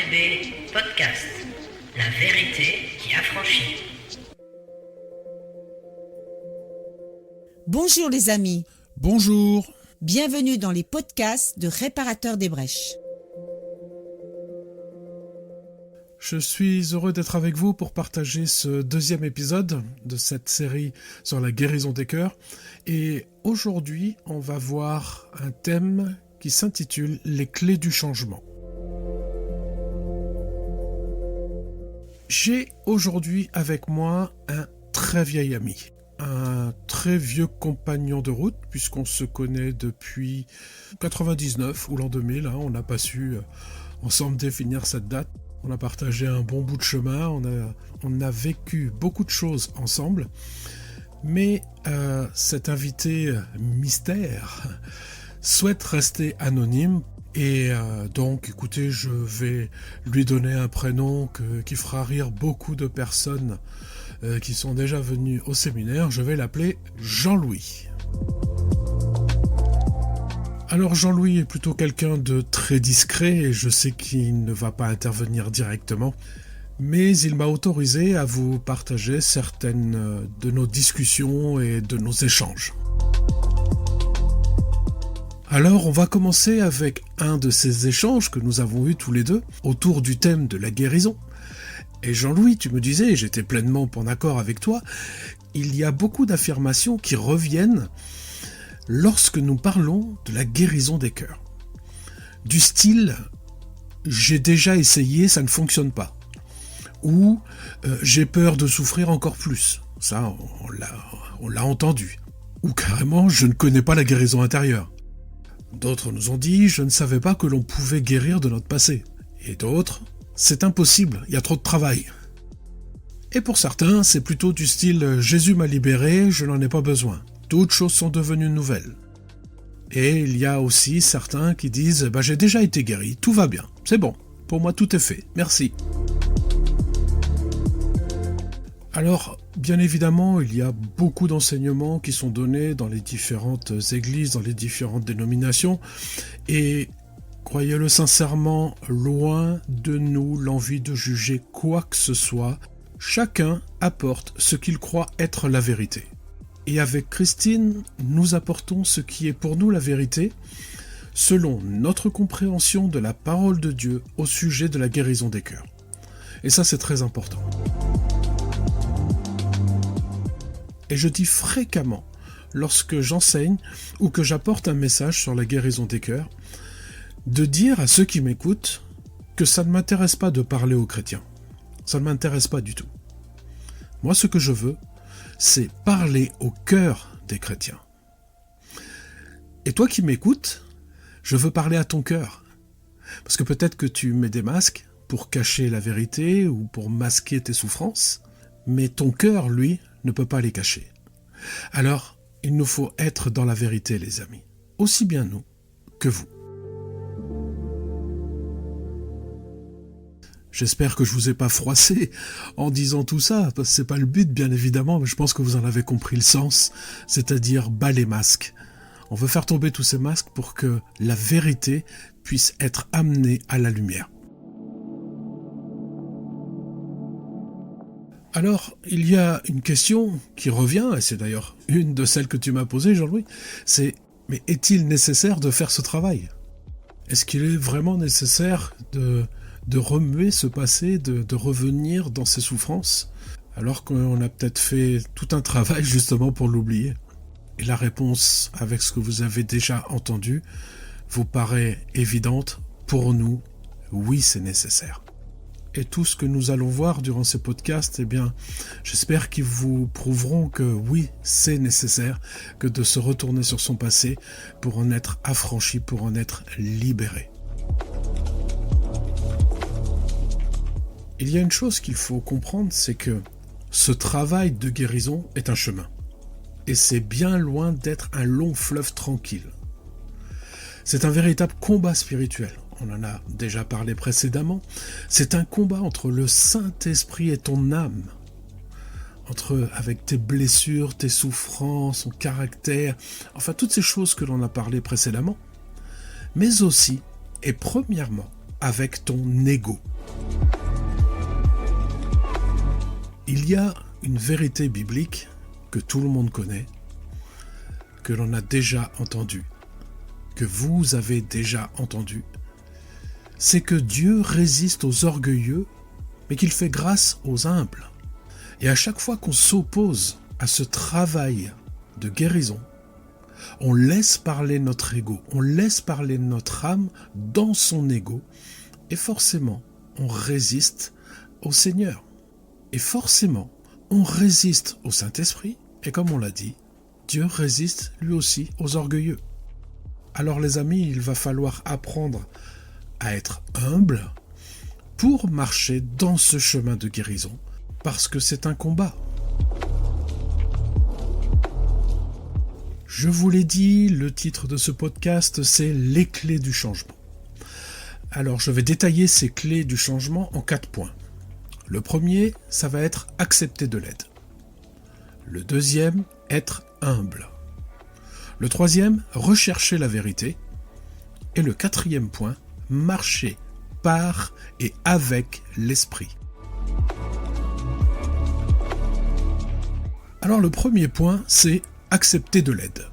VRB Podcast, la vérité qui affranchit. Bonjour les amis. Bonjour. Bienvenue dans les podcasts de Réparateur des Brèches. Je suis heureux d'être avec vous pour partager ce deuxième épisode de cette série sur la guérison des cœurs. Et aujourd'hui, on va voir un thème qui s'intitule « Les clés du changement ». J'ai aujourd'hui avec moi un très vieil ami, un très vieux compagnon de route, puisqu'on se connaît depuis 99 ou l'an 2000, on n'a pas su ensemble définir cette date. On a partagé un bon bout de chemin, on a vécu beaucoup de choses ensemble, mais cet invité mystère souhaite rester anonyme. Et donc, écoutez, je vais lui donner un prénom qui fera rire beaucoup de personnes qui sont déjà venues au séminaire. Je vais l'appeler Jean-Louis. Alors Jean-Louis est plutôt quelqu'un de très discret et je sais qu'il ne va pas intervenir directement, mais il m'a autorisé à vous partager certaines de nos discussions et de nos échanges. Alors, on va commencer avec un de ces échanges que nous avons eus tous les deux autour du thème de la guérison. Et Jean-Louis, tu me disais, et j'étais pleinement en accord avec toi, il y a beaucoup d'affirmations qui reviennent lorsque nous parlons de la guérison des cœurs. Du style « j'ai déjà essayé, ça ne fonctionne pas » ou « j'ai peur de souffrir encore plus ». Ça, on l'a entendu. Ou carrément « je ne connais pas la guérison intérieure ». D'autres nous ont dit « je ne savais pas que l'on pouvait guérir de notre passé ». Et d'autres « c'est impossible, il y a trop de travail ». Et pour certains, c'est plutôt du style « Jésus m'a libéré, je n'en ai pas besoin. Toutes choses sont devenues nouvelles ». Et il y a aussi certains qui disent « j'ai déjà été guéri, tout va bien, c'est bon, pour moi tout est fait, merci ». Alors, bien évidemment, il y a beaucoup d'enseignements qui sont donnés dans les différentes églises, dans les différentes dénominations, et croyez-le sincèrement, loin de nous l'envie de juger quoi que ce soit, chacun apporte ce qu'il croit être la vérité. Et avec Christine, nous apportons ce qui est pour nous la vérité, selon notre compréhension de la parole de Dieu au sujet de la guérison des cœurs. Et ça, c'est très important. Et je dis fréquemment, lorsque j'enseigne ou que j'apporte un message sur la guérison des cœurs, de dire à ceux qui m'écoutent que ça ne m'intéresse pas de parler aux chrétiens. Ça ne m'intéresse pas du tout. Moi, ce que je veux, c'est parler au cœur des chrétiens. Et toi qui m'écoutes, je veux parler à ton cœur. Parce que peut-être que tu mets des masques pour cacher la vérité ou pour masquer tes souffrances, mais ton cœur, lui, ne peut pas les cacher. Alors, il nous faut être dans la vérité, les amis. Aussi bien nous que vous. J'espère que je vous ai pas froissé en disant tout ça, parce que c'est pas le but, bien évidemment, mais je pense que vous en avez compris le sens, c'est-à-dire bas les masques. On veut faire tomber tous ces masques pour que la vérité puisse être amenée à la lumière. Alors, il y a une question qui revient, et c'est d'ailleurs une de celles que tu m'as posées, Jean-Louis, c'est « mais est-il nécessaire de faire ce travail ? Est-ce qu'il est vraiment nécessaire de remuer ce passé, de revenir dans ses souffrances, alors qu'on a peut-être fait tout un travail justement pour l'oublier ?» Et la réponse, avec ce que vous avez déjà entendu, vous paraît évidente. Pour nous, oui, c'est nécessaire. Et tout ce que nous allons voir durant ces podcasts, j'espère qu'ils vous prouveront que oui, c'est nécessaire que de se retourner sur son passé pour en être affranchi, pour en être libéré. Il y a une chose qu'il faut comprendre, c'est que ce travail de guérison est un chemin. Et c'est bien loin d'être un long fleuve tranquille. C'est un véritable combat spirituel. On en a déjà parlé précédemment. C'est un combat entre le Saint-Esprit et ton âme. Avec tes blessures, tes souffrances, ton caractère, enfin toutes ces choses que l'on a parlé précédemment. Mais aussi, et premièrement, avec ton ego. Il y a une vérité biblique que tout le monde connaît, que l'on a déjà entendue, que vous avez déjà entendue. C'est que Dieu résiste aux orgueilleux, mais qu'il fait grâce aux humbles. Et à chaque fois qu'on s'oppose à ce travail de guérison, on laisse parler notre ego, on laisse parler notre âme dans son ego, et forcément, on résiste au Seigneur. Et forcément, on résiste au Saint-Esprit, et comme on l'a dit, Dieu résiste lui aussi aux orgueilleux. Alors les amis, il va falloir apprendre à être humble pour marcher dans ce chemin de guérison, parce que c'est un combat. Je vous l'ai dit, le titre de ce podcast, c'est « Les clés du changement ». Alors, je vais détailler ces clés du changement en 4 points. Le premier, ça va être accepter de l'aide. Le deuxième, être humble. Le troisième, rechercher la vérité. Et le quatrième point, marcher par et avec l'esprit. Alors, le premier point, c'est accepter de l'aide.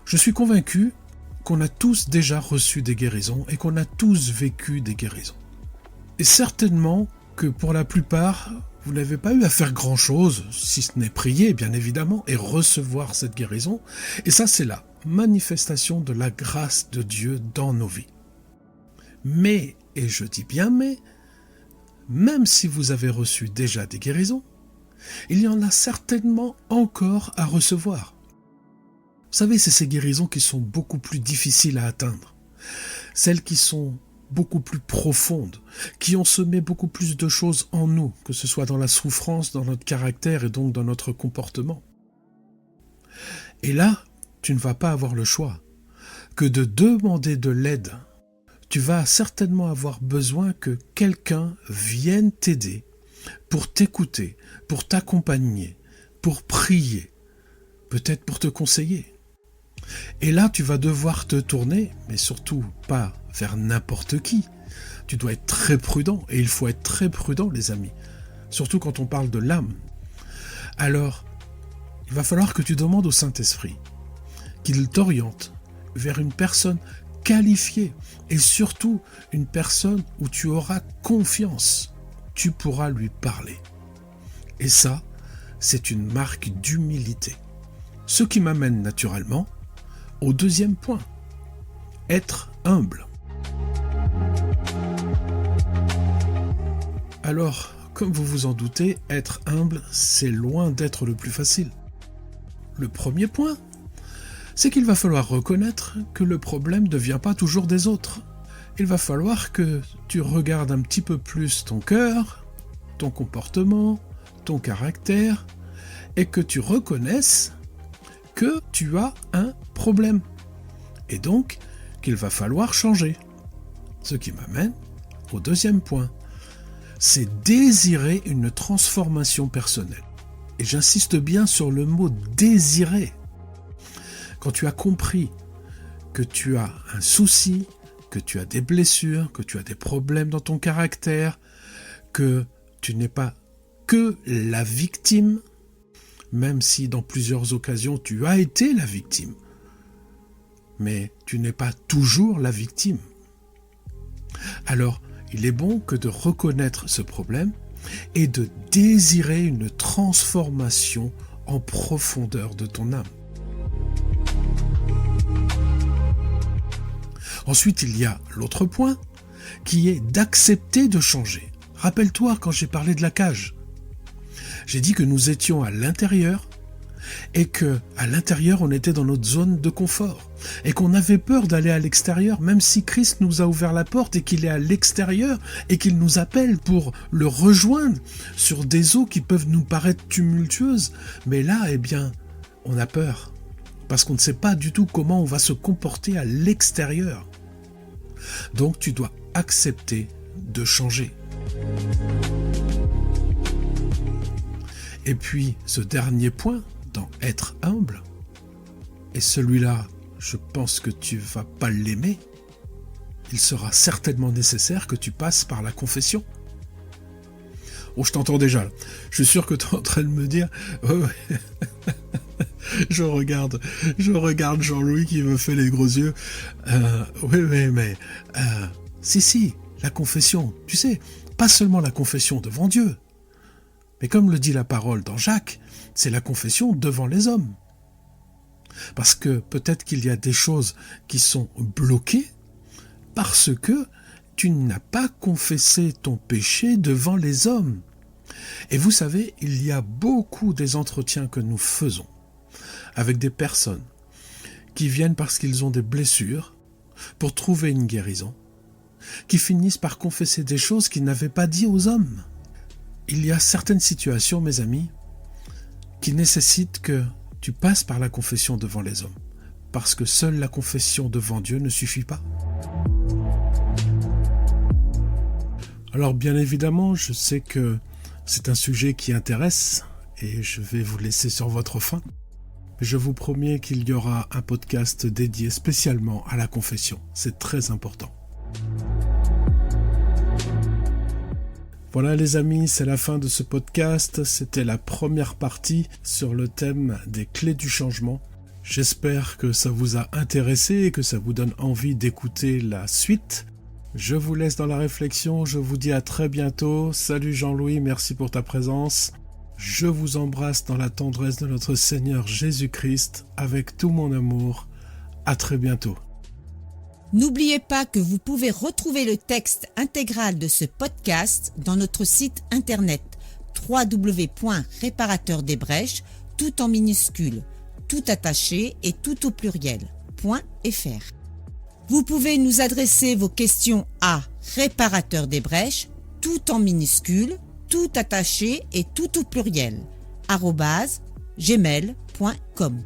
Je suis convaincu qu'on a tous déjà reçu des guérisons et qu'on a tous vécu des guérisons. Et certainement que pour la plupart, vous n'avez pas eu à faire grand-chose, si ce n'est prier, bien évidemment, et recevoir cette guérison. Et ça, c'est la manifestation de la grâce de Dieu dans nos vies. Mais, et je dis bien mais, même si vous avez reçu déjà des guérisons, il y en a certainement encore à recevoir. Vous savez, c'est ces guérisons qui sont beaucoup plus difficiles à atteindre. Celles qui sont beaucoup plus profondes, qui ont semé beaucoup plus de choses en nous, que ce soit dans la souffrance, dans notre caractère et donc dans notre comportement. Et là, tu ne vas pas avoir le choix que de demander de l'aide. Tu vas certainement avoir besoin que quelqu'un vienne t'aider, pour t'écouter, pour t'accompagner, pour prier, peut-être pour te conseiller. Et là, tu vas devoir te tourner, mais surtout pas vers n'importe qui. Tu dois être très prudent, et il faut être très prudent, les amis, surtout quand on parle de l'âme. Alors, il va falloir que tu demandes au Saint-Esprit qu'il t'oriente vers une personne qualifiée, et surtout une personne où tu auras confiance. Tu pourras lui parler. Et ça, c'est une marque d'humilité. Ce qui m'amène naturellement au deuxième point, être humble. Alors, comme vous vous en doutez, être humble, c'est loin d'être le plus facile. Le premier point, c'est qu'il va falloir reconnaître que le problème ne vient pas toujours des autres. Il va falloir que tu regardes un petit peu plus ton cœur, ton comportement, ton caractère, et que tu reconnaisses que tu as un problème. Et donc, qu'il va falloir changer. Ce qui m'amène au deuxième point. C'est désirer une transformation personnelle. Et j'insiste bien sur le mot « désirer ». Quand tu as compris que tu as un souci, que tu as des blessures, que tu as des problèmes dans ton caractère, que tu n'es pas que la victime, même si dans plusieurs occasions tu as été la victime, mais tu n'es pas toujours la victime. Alors, il est bon que de reconnaître ce problème et de désirer une transformation en profondeur de ton âme. Ensuite, il y a l'autre point, qui est d'accepter de changer. Rappelle-toi quand j'ai parlé de la cage. J'ai dit que nous étions à l'intérieur et que à l'intérieur, on était dans notre zone de confort et qu'on avait peur d'aller à l'extérieur, même si Christ nous a ouvert la porte et qu'il est à l'extérieur et qu'il nous appelle pour le rejoindre sur des eaux qui peuvent nous paraître tumultueuses. Mais là, eh bien, on a peur parce qu'on ne sait pas du tout comment on va se comporter à l'extérieur. Donc tu dois accepter de changer. Et puis ce dernier point, dans être humble, et celui-là, je pense que tu vas pas l'aimer, il sera certainement nécessaire que tu passes par la confession. Oh, je t'entends déjà. Je suis sûr que tu es en train de me dire... Ouais. Je regarde Jean-Louis qui me fait les gros yeux. Oui, mais... Si, la confession. Tu sais, pas seulement la confession devant Dieu. Mais comme le dit la parole dans Jacques, c'est la confession devant les hommes. Parce que peut-être qu'il y a des choses qui sont bloquées parce que tu n'as pas confessé ton péché devant les hommes. Et vous savez, il y a beaucoup des entretiens que nous faisons avec des personnes qui viennent parce qu'ils ont des blessures pour trouver une guérison, qui finissent par confesser des choses qu'ils n'avaient pas dit aux hommes. Il y a certaines situations, mes amis, qui nécessitent que tu passes par la confession devant les hommes, parce que seule la confession devant Dieu ne suffit pas. Alors bien évidemment, je sais que c'est un sujet qui intéresse et je vais vous laisser sur votre faim. Mais je vous promets qu'il y aura un podcast dédié spécialement à la confession. C'est très important. Voilà les amis, c'est la fin de ce podcast. C'était la première partie sur le thème des clés du changement. J'espère que ça vous a intéressé et que ça vous donne envie d'écouter la suite. Je vous laisse dans la réflexion, je vous dis à très bientôt. Salut Jean-Louis, merci pour ta présence. Je vous embrasse dans la tendresse de notre Seigneur Jésus-Christ avec tout mon amour. À très bientôt. N'oubliez pas que vous pouvez retrouver le texte intégral de ce podcast dans notre site internet www.réparateurdesbrèches, tout en minuscules, tout attaché et tout au pluriel, .fr. Vous pouvez nous adresser vos questions à réparateurdesbrèches, tout en minuscules, tout attaché et tout au pluriel, @gmail.com.